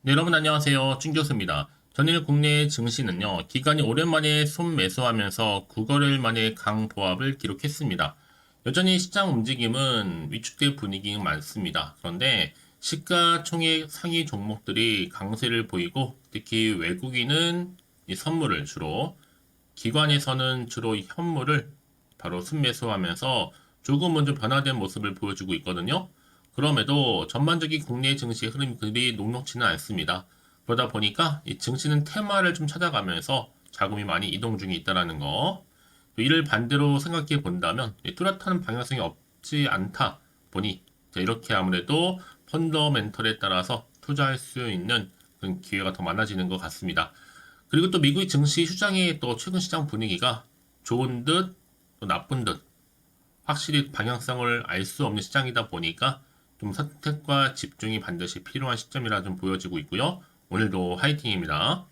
네, 여러분 안녕하세요. 준 교수입니다. 전일 국내 증시는요, 기관이 오랜만에 손매수하면서 9거래일 만에 강보합을 기록했습니다. 여전히 시장 움직임은 위축될 분위기가 많습니다. 그런데 시가총액 상위 종목들이 강세를 보이고 특히 외국인은 이 선물을 주로, 기관에서는 주로 이 현물을 바로 순매수하면서 조금은 좀 변화된 모습을 보여주고 있거든요. 그럼에도 전반적인 국내 증시의 흐름들이 녹록지는 않습니다. 그러다 보니까 이 증시는 테마를 좀 찾아가면서 자금이 많이 이동 중에 있다는 거. 이를 반대로 생각해 본다면 뚜렷한 방향성이 없지 않다 보니 이렇게 아무래도 펀더멘털에 따라서 투자할 수 있는 그런 기회가 더 많아지는 것 같습니다. 그리고 또 미국의 증시 시장의 또 최근 시장 분위기가 좋은 듯 또 나쁜 듯 확실히 방향성을 알 수 없는 시장이다 보니까 좀 선택과 집중이 반드시 필요한 시점이라 좀 보여지고 있고요. 오늘도 화이팅입니다.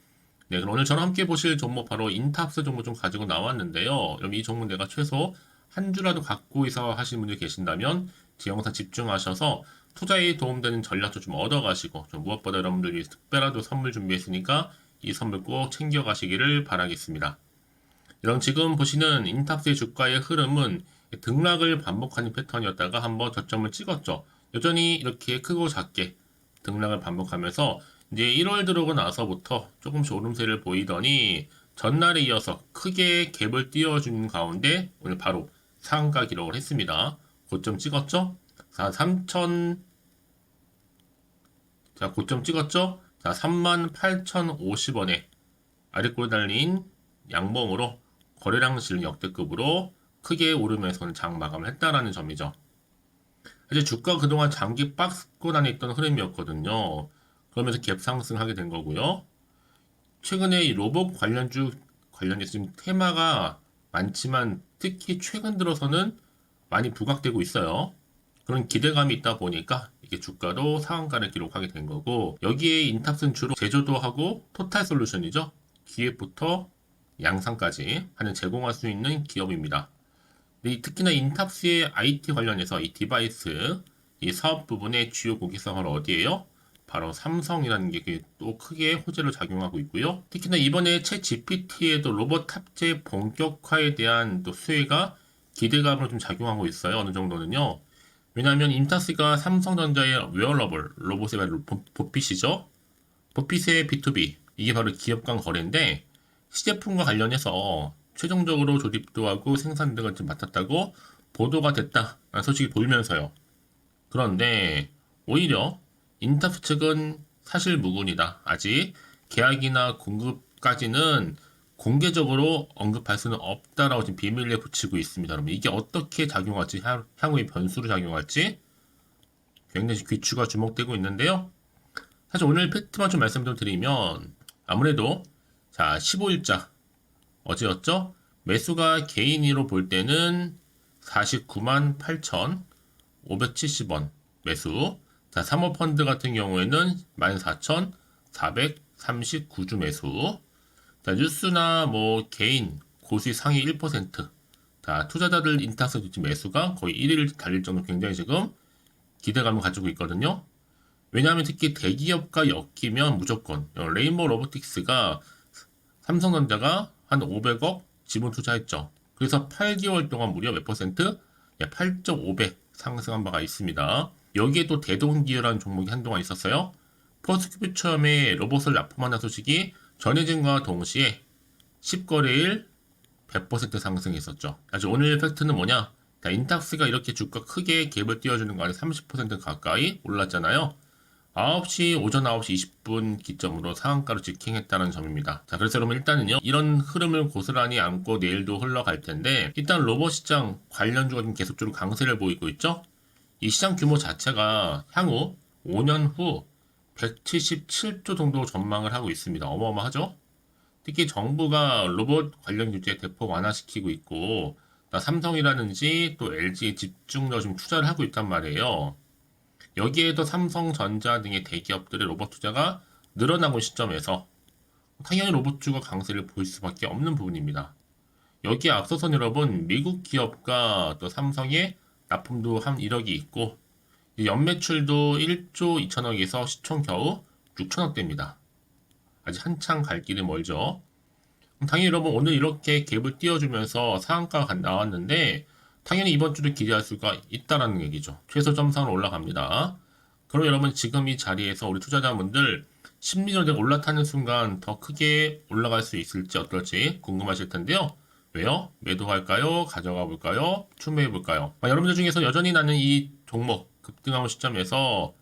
네, 그럼 오늘 저랑 함께 보실 종목 바로 인탑스 종목 좀 가지고 나왔는데요. 그럼 이 종목 내가 최소 한 주라도 갖고 있어 하시는 분들 계신다면 제 영상 집중하셔서 투자에 도움되는 전략도 좀 얻어가시고 좀 무엇보다 여러분들이 특별한 선물 준비했으니까 이 선물 꼭 챙겨가시기를 바라겠습니다. 이런 지금 보시는 인탑스의 주가의 흐름은 등락을 반복하는 패턴이었다가 한번 저점을 찍었죠. 여전히 이렇게 크고 작게 등락을 반복하면서 이제 1월 들어오고 나서부터 조금씩 오름세를 보이더니 전날에 이어서 크게 갭을 띄워주는 가운데 오늘 바로 상한가 기록을 했습니다. 고점 찍었죠? 자, 3천, 자, 고점 찍었죠? 자, 38,050원에 아래꼴 달린 양봉으로 거래량 실은 역대급으로 크게 오르면서 장 마감을 했다라는 점이죠. 사실 주가 그동안 장기 박스권 안에 있던 흐름이었거든요. 그러면서 갭 상승하게 된 거고요. 최근에 이 로봇 관련해서 지금 테마가 많지만 특히 최근 들어서는 많이 부각되고 있어요. 그런 기대감이 있다 보니까 이게 주가도 상한가를 기록하게 된 거고 여기에 인탑은 주로 제조도 하고 토탈 솔루션이죠. 기획부터 양산까지 하는 제공할 수 있는 기업입니다. 특히나 인탑스의 IT 관련해서 이 디바이스, 이 사업 부분의 주요 고객사가 어디예요? 바로 삼성이라는 게 또 크게 호재로 작용하고 있고요. 특히나 이번에 챗 GPT에도 로봇 탑재 본격화에 대한 또 수혜가 기대감으로 좀 작용하고 있어요. 어느 정도는요. 왜냐하면 인타스가 삼성전자의 웨어러블 로봇의 보핏이죠. 보핏의 B2B 이게 바로 기업 간 거래인데 시제품과 관련해서 최종적으로 조립도 하고 생산 등을 좀 맡았다고 보도가 됐다라는 소식이 보이면서요. 그런데 오히려 인터프 측은 사실 무근이다. 아직 계약이나 공급까지는 공개적으로 언급할 수는 없다라고 지금 비밀리에 붙이고 있습니다. 그러면 이게 어떻게 작용할지 향후의 변수로 작용할지 굉장히 귀추가 주목되고 있는데요. 사실 오늘 팩트만 좀 말씀 좀 드리면 아무래도 자 15일자 어제였죠? 매수가 개인으로 볼 때는 49만 8,570원 매수. 자, 사모펀드 같은 경우에는 14,439주 매수. 자, 뉴스나 뭐 개인 고수익 상위 1%. 자, 투자자들 인탁스 매수가 거의 1위를 달릴 정도로 굉장히 지금 기대감을 가지고 있거든요. 왜냐하면 특히 대기업과 엮이면 무조건 레인보우 로보틱스가 삼성전자가 한 500억 지분 투자했죠. 그래서 8개월 동안 무려 몇 퍼센트? 8.5배 상승한 바가 있습니다. 여기에 또 대동기어라는 종목이 한동안 있었어요. 포스트퓨처엠의 로봇을 납품하는 소식이 전해진과 동시에 10거래일 100% 상승했었죠. 아주 오늘 팩트는 뭐냐? 인탁스가 이렇게 주가 크게 갭을 띄워주는 거 안에 30% 가까이 올랐잖아요. 9시, 오전 9시 20분 기점으로 상한가로 직행했다는 점입니다. 자, 그래서 여러분 일단은요, 이런 흐름을 고스란히 안고 내일도 흘러갈 텐데, 일단 로봇 시장 관련주가 좀 계속적으로 강세를 보이고 있죠? 이 시장 규모 자체가 향후 5년 후 177조 정도 전망을 하고 있습니다. 어마어마하죠? 특히 정부가 로봇 관련 규제 대폭 완화시키고 있고, 삼성이라든지 또 LG에 집중적으로 좀 투자를 하고 있단 말이에요. 여기에도 삼성전자 등의 대기업들의 로봇 투자가 늘어나고 있는 시점에서 당연히 로봇주가 강세를 보일 수밖에 없는 부분입니다. 여기에 앞서서 여러분 미국 기업과 또 삼성의 납품도 한 1억이 있고 연매출도 1조 2천억에서 시총 겨우 6천원대입니다. 아직 한참 갈 길이 멀죠. 당연히 여러분 오늘 이렇게 갭을 띄워주면서 상한가가 나왔는데 당연히 이번 주도 기대할 수가 있다라는 얘기죠. 최소 점상으로 올라갑니다. 그럼 여러분 지금 이 자리에서 우리 투자자분들 심리적으로 올라타는 순간 더 크게 올라갈 수 있을지 어떨지 궁금하실 텐데요. 왜요? 매도할까요? 가져가 볼까요? 추매해 볼까요? 여러분들 중에서 여전히 나는 이 종목 급등하는 시점에서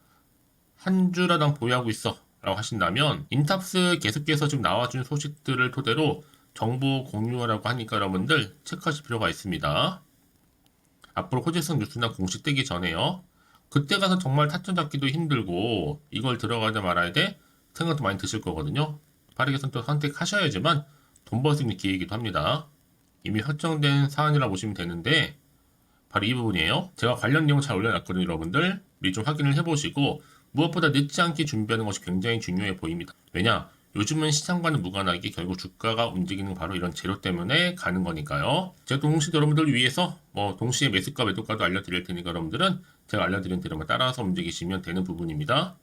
한 주라당 보유하고 있어 라고 하신다면 인탑스 계속해서 지금 나와준 소식들을 토대로 정보 공유하라고 하니까 여러분들 체크하실 필요가 있습니다. 앞으로 호재성 뉴스나 공식 뜨기 전에요. 그때 가서 정말 타점 잡기도 힘들고 이걸 들어가야 말아야 돼 생각도 많이 드실 거거든요. 빠르게 선택하셔야지만 돈 벌 수 있는 기회이기도 합니다. 이미 설정된 사안이라 보시면 되는데 바로 이 부분이에요. 제가 관련 내용 잘 올려놨거든요. 여러분들 미리 좀 확인을 해보시고 무엇보다 늦지 않게 준비하는 것이 굉장히 중요해 보입니다. 왜냐? 요즘은 시장과는 무관하게 결국 주가가 움직이는 바로 이런 재료 때문에 가는 거니까요. 제가 동시에 여러분들 위해서 동시에 매수가 매도가도 알려드릴 테니까 여러분들은 제가 알려드린 대로만 따라서 움직이시면 되는 부분입니다.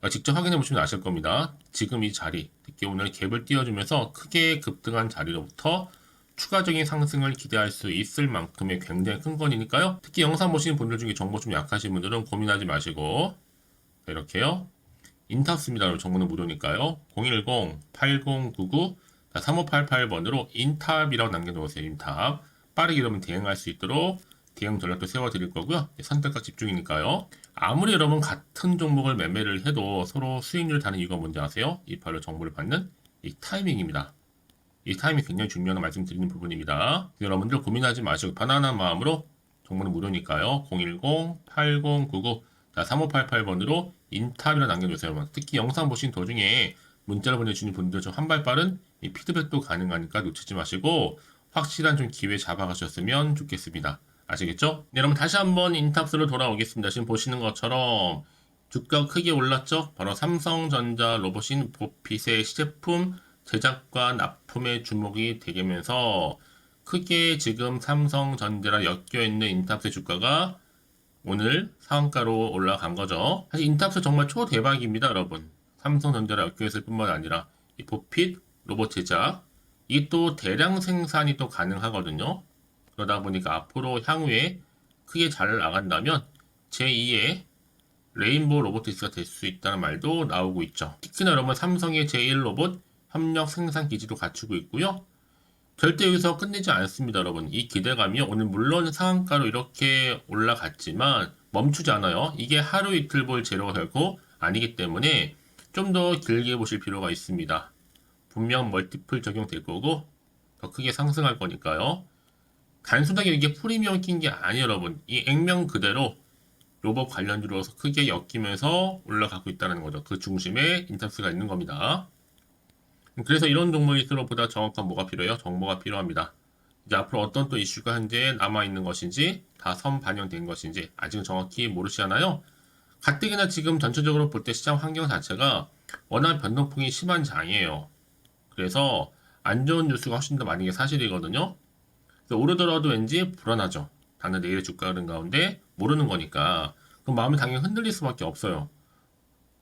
직접 확인해 보시면 아실 겁니다. 지금 이 자리, 특히 오늘 갭을 띄워주면서 크게 급등한 자리로부터 추가적인 상승을 기대할 수 있을 만큼의 굉장히 큰 건이니까요. 특히 영상 보시는 분들 중에 정보 좀 약하신 분들은 고민하지 마시고 이렇게요. 인탑스입니다. 정보는 무료니까요. 010-8099-3588번으로 인탑이라고 남겨놓으세요. 인탑. 빠르게 여러분 대응할 수 있도록 대응 전략도 세워드릴 거고요. 선택과 집중이니까요. 아무리 여러분 같은 종목을 매매를 해도 서로 수익률을 다는 이유가 뭔지 아세요? 이 바로 정보를 받는 이 타이밍입니다. 이 타이밍이 굉장히 중요한 말씀드리는 부분입니다. 여러분들 고민하지 마시고 편안한 마음으로 정보는 무료니까요. 010-8099-3588번으로 인탑이라 남겨주세요. 특히 영상 보신 도중에 문자를 보내주시는 분들 좀 한 발 빠른 이 피드백도 가능하니까 놓치지 마시고 확실한 좀 기회 잡아가셨으면 좋겠습니다. 아시겠죠? 네, 여러분 다시 한번 인탑스로 돌아오겠습니다. 지금 보시는 것처럼 주가가 크게 올랐죠? 바로 삼성전자 로봇인 보핏의 시제품 제작과 납품에 주목이 되면서 크게 지금 삼성전자랑 엮여있는 인탑스의 주가가 오늘 상한가로 올라간 거죠. 사실 인탑스 정말 초대박입니다, 여러분. 삼성전자랑 엮여있을 뿐만 아니라 이 보핏 로봇 제작 이게 또 대량 생산이 또 가능하거든요. 그러다 보니까 앞으로 향후에 크게 잘 나간다면 제2의 레인보우 로보틱스가 될 수 있다는 말도 나오고 있죠. 특히나 여러분 삼성의 제1 로봇 협력 생산 기지도 갖추고 있고요. 절대 여기서 끝내지 않습니다, 여러분. 이 기대감이 오늘 물론 상한가로 이렇게 올라갔지만 멈추지 않아요. 이게 하루 이틀 볼 재료가 결코 아니기 때문에 좀 더 길게 보실 필요가 있습니다. 분명 멀티플 적용될 거고 더 크게 상승할 거니까요. 단순하게 이게 프리미엄 낀 게 아니에요, 여러분. 이 액면 그대로 로봇 관련주로서 크게 엮이면서 올라가고 있다는 거죠. 그 중심에 인탑스가 있는 겁니다. 그래서 이런 종목일수록 보다 정확한 뭐가 필요해요? 정보가 필요합니다. 이제 앞으로 어떤 또 이슈가 현재 남아있는 것인지 다 선반영된 것인지 아직은 정확히 모르시잖아요. 가뜩이나 지금 전체적으로 볼 때 시장 환경 자체가 워낙 변동폭이 심한 장이에요. 그래서 안 좋은 뉴스가 훨씬 더 많은 게 사실이거든요. 오르더라도 왠지 불안하죠. 당장 내일의 주가 흐름 가운데 모르는 거니까 그럼 마음이 당연히 흔들릴 수밖에 없어요.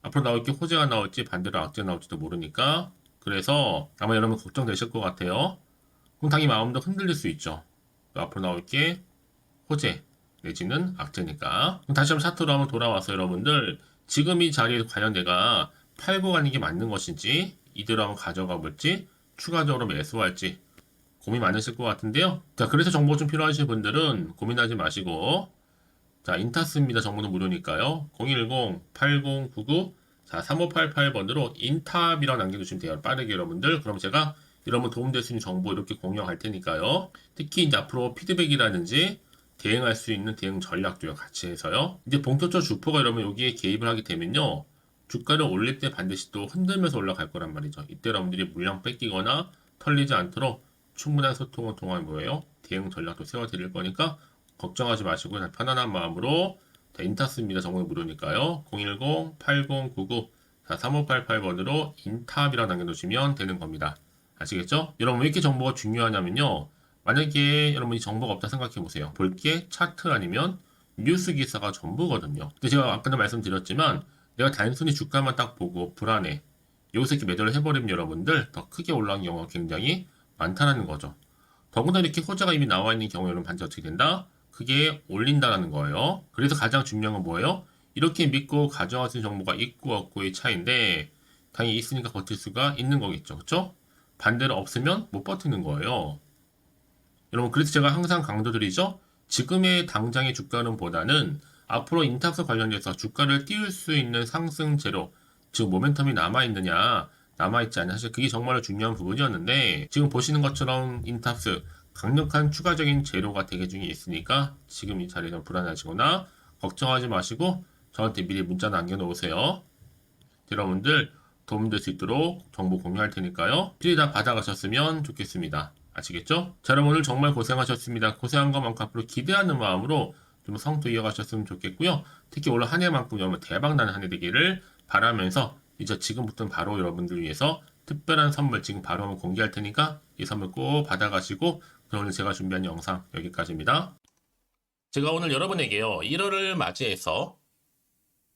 앞으로 나올 게 호재가 나올지 반대로 악재가 나올지도 모르니까 그래서 아마 여러분 걱정되실 것 같아요. 그럼 당연히 마음도 흔들릴 수 있죠. 앞으로 나올 게 호재 내지는 악재니까. 그럼 다시 한번 차트로 한번 돌아와서 여러분들 지금 이 자리에 과연 내가 팔고 가는 게 맞는 것인지 이대로 한번 가져가 볼지 추가적으로 매수할지 고민 많으실 것 같은데요. 자, 그래서 정보 좀 필요하신 분들은 고민하지 마시고 자, 인타스입니다. 정보는 무료니까요. 010-8099-3588번으로 인탑이라고 남겨주시면 돼요. 빠르게 여러분들. 그럼 제가 여러분 도움될 수 있는 정보 이렇게 공유할 테니까요. 특히 이제 앞으로 피드백이라든지 대응할 수 있는 대응 전략도 같이 해서요. 이제 본격적으로 주포가 여러분 여기에 개입을 하게 되면요. 주가를 올릴 때 반드시 또 흔들면서 올라갈 거란 말이죠. 이때 여러분들이 물량 뺏기거나 털리지 않도록 충분한 소통을 통한 뭐예요? 대응 전략도 세워드릴 거니까 걱정하지 마시고 편안한 마음으로 인타스입니다. 정보는 무료니까요. 010-8099-3588번으로 인탑이라고 남겨놓으시면 되는 겁니다. 아시겠죠? 여러분 왜 이렇게 정보가 중요하냐면요. 만약에 여러분이 정보가 없다 생각해 보세요. 볼 게 차트 아니면 뉴스 기사가 전부거든요. 근데 제가 아까도 말씀드렸지만 내가 단순히 주가만 딱 보고 불안해. 여기서 이렇게 매도를 해버리면 여러분들 더 크게 올라간 경우가 굉장히 많다는 거죠. 더구나 이렇게 호재가 이미 나와 있는 경우에 여러분 반드시 어떻게 된다? 크게 올린다는 거예요. 그래서 가장 중요한 건 뭐예요? 이렇게 믿고 가져가신 정보가 있고 없고의 차이인데 당연히 있으니까 버틸 수가 있는 거겠죠. 그쵸? 반대로 없으면 못 버티는 거예요. 여러분 그래서 제가 항상 강조드리죠. 지금의 당장의 주가 흐름보다는 앞으로 인탑스 관련돼서 주가를 띄울 수 있는 상승 재료, 즉 모멘텀이 남아있느냐 남아있지 않냐, 사실 그게 정말 중요한 부분이었는데 지금 보시는 것처럼 인탑스 강력한 추가적인 재료가 대기 중에 있으니까 지금 이 자리에 좀 불안하시거나 걱정하지 마시고 저한테 미리 문자 남겨놓으세요. 여러분들 도움될 수 있도록 정보 공유할 테니까요. 필히 다 받아가셨으면 좋겠습니다. 아시겠죠? 자, 여러분 오늘 정말 고생하셨습니다. 고생한 것만큼 앞으로 기대하는 마음으로 좀 성도 이어가셨으면 좋겠고요. 특히 올 한 해만큼 여러분 대박나는 한 해 되기를 바라면서 이제 지금부터는 바로 여러분들 위해서 특별한 선물 지금 바로 한번 공개할 테니까 이 선물 꼭 받아가시고 그럼 오늘 제가 준비한 영상 여기까지입니다. 제가 오늘 여러분에게요 1월을 맞이해서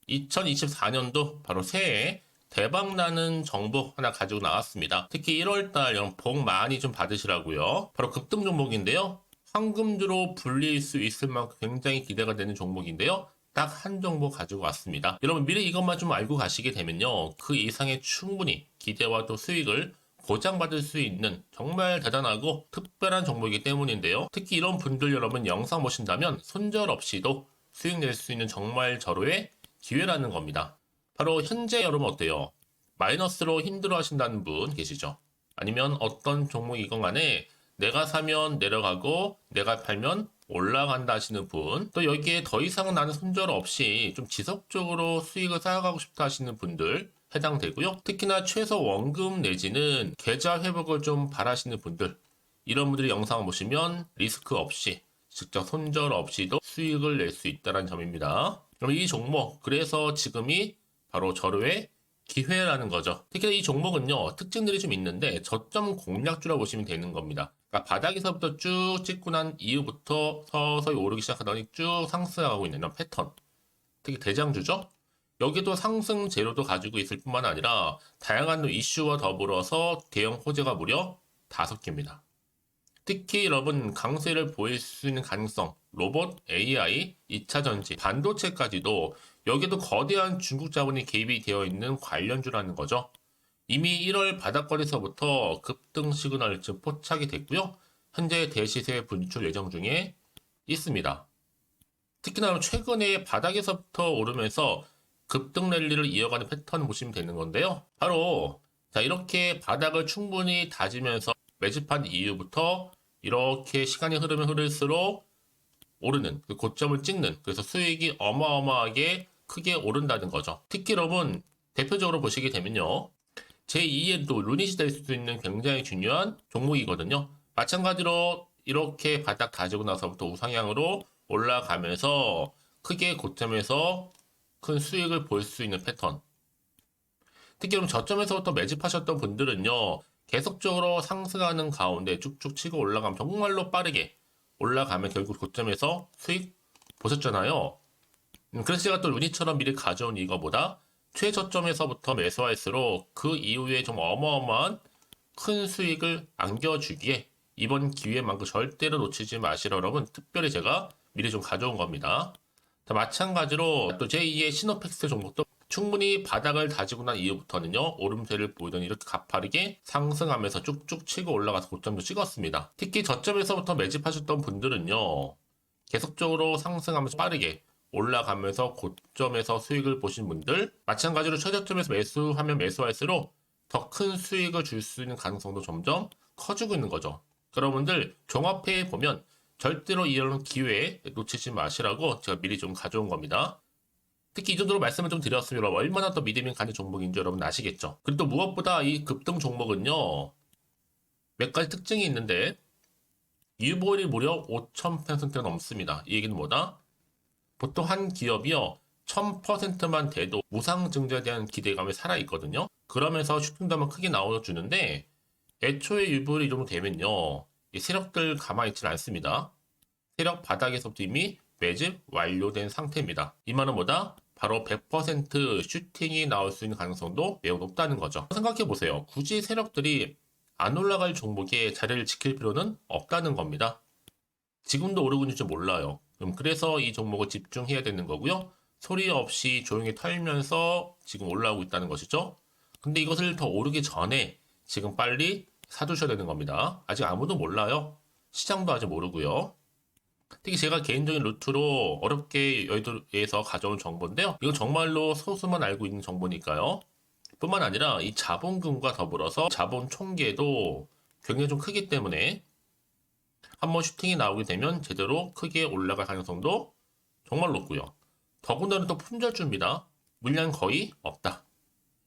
2024년도 바로 새해 대박나는 정보 하나 가지고 나왔습니다. 특히 1월달 여러분 복 많이 좀 받으시라고요. 바로 급등 종목인데요. 황금주로 불릴 수 있을 만큼 굉장히 기대가 되는 종목인데요. 딱 한 종목 가지고 왔습니다. 여러분 미리 이것만 좀 알고 가시게 되면요. 그 이상의 충분히 기대와 또 수익을 보장받을 수 있는 정말 대단하고 특별한 종목이기 때문인데요. 특히 이런 분들 여러분 영상 보신다면 손절 없이도 수익 낼 수 있는 정말 절호의 기회라는 겁니다. 바로 현재 여러분 어때요? 마이너스로 힘들어 하신다는 분 계시죠? 아니면 어떤 종목이건 간에 내가 사면 내려가고 내가 팔면 올라간다 하시는 분, 또 여기에 더 이상 나는 손절 없이 좀 지속적으로 수익을 쌓아가고 싶다 하시는 분들 해당되고요. 특히나 최소 원금 내지는 계좌 회복을 좀 바라시는 분들, 이런 분들이 영상을 보시면 리스크 없이 직접 손절 없이도 수익을 낼 수 있다는 점입니다. 그럼 이 종목, 그래서 지금이 바로 절호의 기회라는 거죠. 특히 이 종목은요, 특징들이 좀 있는데 저점 공략주라고 보시면 되는 겁니다. 그러니까 바닥에서부터 쭉 찍고 난 이후부터 서서히 오르기 시작하더니 쭉 상승하고 있는 이런 패턴. 특히 대장주죠. 여기도 상승 재료도 가지고 있을 뿐만 아니라 다양한 이슈와 더불어서 대형 호재가 무려 5개입니다. 특히 여러분 강세를 보일 수 있는 가능성, 로봇, AI, 2차 전지, 반도체까지도 여기도 거대한 중국 자본이 개입이 되어 있는 관련주라는 거죠. 이미 1월 바닥거리서부터 급등 시그널 즉 포착이 됐고요. 현재 대시세 분출 예정 중에 있습니다. 특히나 최근에 바닥에서부터 오르면서 급등 랠리를 이어가는 패턴을 보시면 되는 건데요. 바로 자 이렇게 바닥을 충분히 다지면서 매집한 이후부터 이렇게 시간이 흐르면 흐를수록 오르는 그 고점을 찍는, 그래서 수익이 어마어마하게 크게 오른다는 거죠. 특히 여러분 대표적으로 보시게 되면요. 제2의 또 루닛이 될 수 있는 굉장히 중요한 종목이거든요. 마찬가지로 이렇게 바닥 다지고 나서부터 우상향으로 올라가면서 크게 고점에서 큰 수익을 볼 수 있는 패턴. 특히 그럼 저점에서부터 매집하셨던 분들은요. 계속적으로 상승하는 가운데 쭉쭉 치고 올라가면 정말로 빠르게 올라가면 결국 고점에서 수익 보셨잖아요. 그래서 제가 또 루닛처럼 미리 가져온 이거보다 최저점에서부터 매수할수록 그 이후에 좀 어마어마한 큰 수익을 안겨주기에 이번 기회만큼 절대로 놓치지 마시라 여러분 특별히 제가 미리 좀 가져온 겁니다. 마찬가지로 또 제2의 시노펙스 종목도 충분히 바닥을 다지고 난 이후부터는요 오름세를 보이더니 이렇게 가파르게 상승하면서 쭉쭉 치고 올라가서 고점도 찍었습니다. 특히 저점에서부터 매집하셨던 분들은요 계속적으로 상승하면서 빠르게 올라가면서 고점에서 수익을 보신 분들, 마찬가지로 최저점에서 매수하면 매수할수록 더 큰 수익을 줄 수 있는 가능성도 점점 커지고 있는 거죠. 여러분들 종합해 보면 절대로 이런 기회에 놓치지 마시라고 제가 미리 좀 가져온 겁니다. 특히 이 정도로 말씀을 좀 드렸으면 여러분 얼마나 더 믿음이 가는 종목인 줄 여러분 아시겠죠? 그리고 또 무엇보다 이 급등 종목은요 몇 가지 특징이 있는데 유보율이 무려 5000%가 넘습니다. 이 얘기는 뭐다? 보통 한 기업이요 1000%만 돼도 무상증자에 대한 기대감이 살아있거든요. 그러면서 슈팅도 한번 크게 나와주는데 애초에 유보율이 이 정도 되면요 이 세력들 가만히 있지는 않습니다. 세력 바닥에서부터 이미 매집 완료된 상태입니다. 이 말은 뭐다? 바로 100% 슈팅이 나올 수 있는 가능성도 매우 높다는 거죠. 생각해 보세요. 굳이 세력들이 안 올라갈 종목에 자리를 지킬 필요는 없다는 겁니다. 지금도 오르고 있는지 몰라요. 그래서 이 종목을 집중해야 되는 거고요. 소리 없이 조용히 털면서 지금 올라오고 있다는 것이죠. 근데 이것을 더 오르기 전에 지금 빨리 사두셔야 되는 겁니다. 아직 아무도 몰라요. 시장도 아직 모르고요. 특히 제가 개인적인 루트로 어렵게 여의도에서 가져온 정보인데요. 이건 정말로 소수만 알고 있는 정보니까요. 뿐만 아니라 이 자본금과 더불어서 자본 총계도 굉장히 좀 크기 때문에 한번 슈팅이 나오게 되면 제대로 크게 올라갈 가능성도 정말 높고요. 더군다나 또 품절주입니다. 물량 거의 없다.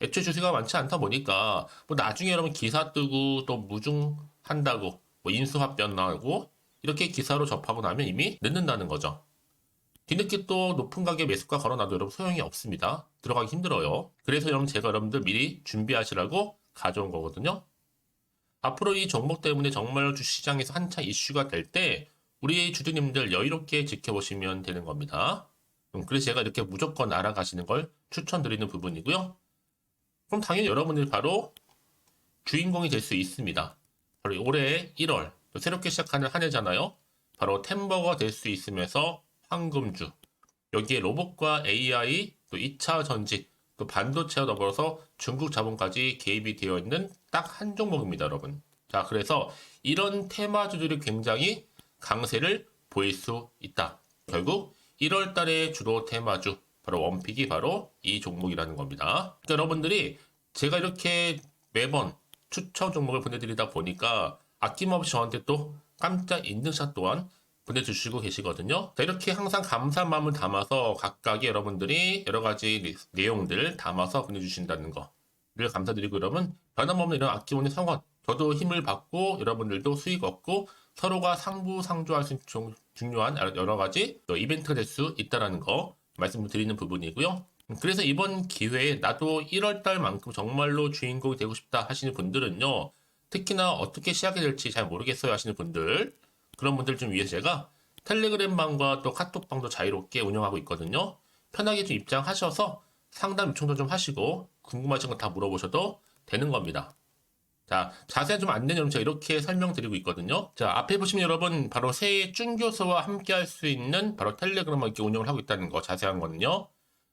애초에 주식가 많지 않다 보니까 뭐 나중에 여러분 기사 뜨고 또 무중한다고 뭐 인수합병 나오고 이렇게 기사로 접하고 나면 이미 늦는다는 거죠. 뒤늦게 또 높은 가격에 매수가 걸어놔도 여러분 소용이 없습니다. 들어가기 힘들어요. 그래서 여러분 제가 여러분들 미리 준비하시라고 가져온 거거든요. 앞으로 이 종목 때문에 정말 주시장에서 한차 이슈가 될 때 우리 주주님들 여유롭게 지켜보시면 되는 겁니다. 그래서 제가 이렇게 무조건 알아가시는 걸 추천드리는 부분이고요. 그럼 당연히 여러분들이 바로 주인공이 될 수 있습니다. 바로 올해 1월 또 새롭게 시작하는 한 해잖아요. 바로 템버가 될 수 있으면서 황금주, 여기에 로봇과 AI, 또 2차 전지, 또 반도체와 더불어서 중국 자본까지 개입이 되어 있는 딱 한 종목입니다, 여러분. 자, 그래서 이런 테마주들이 굉장히 강세를 보일 수 있다. 결국 1월 달에 주로 테마주, 바로 원픽이 바로 이 종목이라는 겁니다. 그러니까 여러분들이 제가 이렇게 매번 추천 종목을 보내드리다 보니까 아낌없이 저한테 또 깜짝 인증샷 또한 보내주시고 계시거든요. 자, 이렇게 항상 감사한 마음을 담아서 각각의 여러분들이 여러 가지 내용들 담아서 보내주신다는 거를 감사드리고 여러분 변함없는 이런 아낌없는 성원 저도 힘을 받고 여러분들도 수익 얻고 서로가 상부상조할 수 있는 중요한 여러 가지 이벤트가 될 수 있다는 거 말씀드리는 부분이고요. 그래서 이번 기회에 나도 1월달만큼 정말로 주인공이 되고 싶다 하시는 분들은요. 특히나 어떻게 시작이 될지 잘 모르겠어요 하시는 분들 그런 분들 좀 위해서 제가 텔레그램방과 또 카톡방도 자유롭게 운영하고 있거든요. 편하게 좀 입장하셔서 상담 요청도 좀 하시고 궁금하신 거 다 물어보셔도 되는 겁니다. 자, 자세한 좀 안내는 여러분 제가 이렇게 설명드리고 있거든요. 자, 앞에 보시면 여러분 바로 새해 쭌교수와 함께 할 수 있는 바로 텔레그램을 이렇게 운영을 하고 있다는 거 자세한 거는요.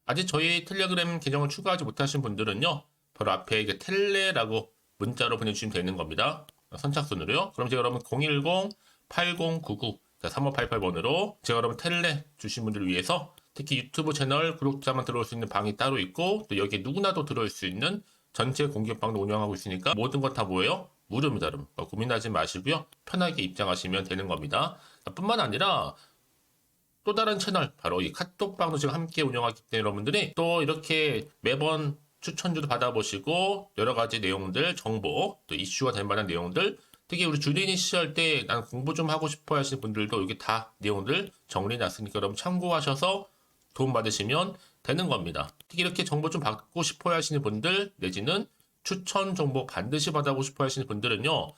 아직 저희 텔레그램 계정을 추가하지 못하신 분들은요. 바로 앞에 이제 텔레라고 문자로 보내주시면 되는 겁니다. 선착순으로요. 그럼 제가 여러분 010-8099-3588번으로 제가 여러분 텔레 주신 분들을 위해서 특히 유튜브 채널 구독자만 들어올 수 있는 방이 따로 있고 또 여기에 누구나도 들어올 수 있는 전체 공개방도 운영하고 있으니까 모든 것 다 뭐예요? 무료입니다, 여러분. 고민하지 마시고요. 편하게 입장하시면 되는 겁니다. 뿐만 아니라 또 다른 채널, 바로 이 카톡방도 지금 함께 운영하기 때문에 여러분들이 또 이렇게 매번 추천주도 받아보시고 여러 가지 내용들, 정보, 또 이슈가 될 만한 내용들 특히 우리 주린이 시절 때 난 공부 좀 하고 싶어 하시는 분들도 여기 다 내용들 정리해놨으니까 여러분 참고하셔서 도움 받으시면 되는 겁니다. 특히 이렇게 정보 좀 받고 싶어 하시는 분들 내지는 추천 정보 반드시 받아보고 싶어 하시는 분들은요.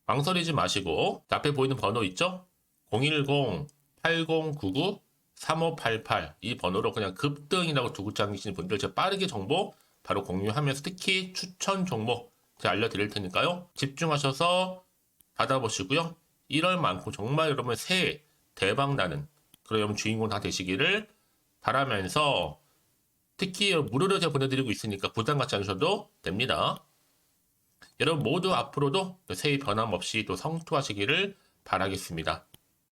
망설이지 마시고 앞에 보이는 번호 있죠? 010-8099-3588 이 번호로 그냥 급등이라고 두고 당기시는 분들 제가 빠르게 정보 바로 공유하면서 특히 추천 종목 제가 알려드릴 테니까요. 집중하셔서 받아보시고요. 1월만큼 정말 여러분 새해 대박나는 그런 여러분 주인공 다 되시기를 바라면서 특히 무료로 제가 보내드리고 있으니까 부담 갖지 않으셔도 됩니다. 여러분 모두 앞으로도 새해 변함없이 또 성투하시기를 바라겠습니다.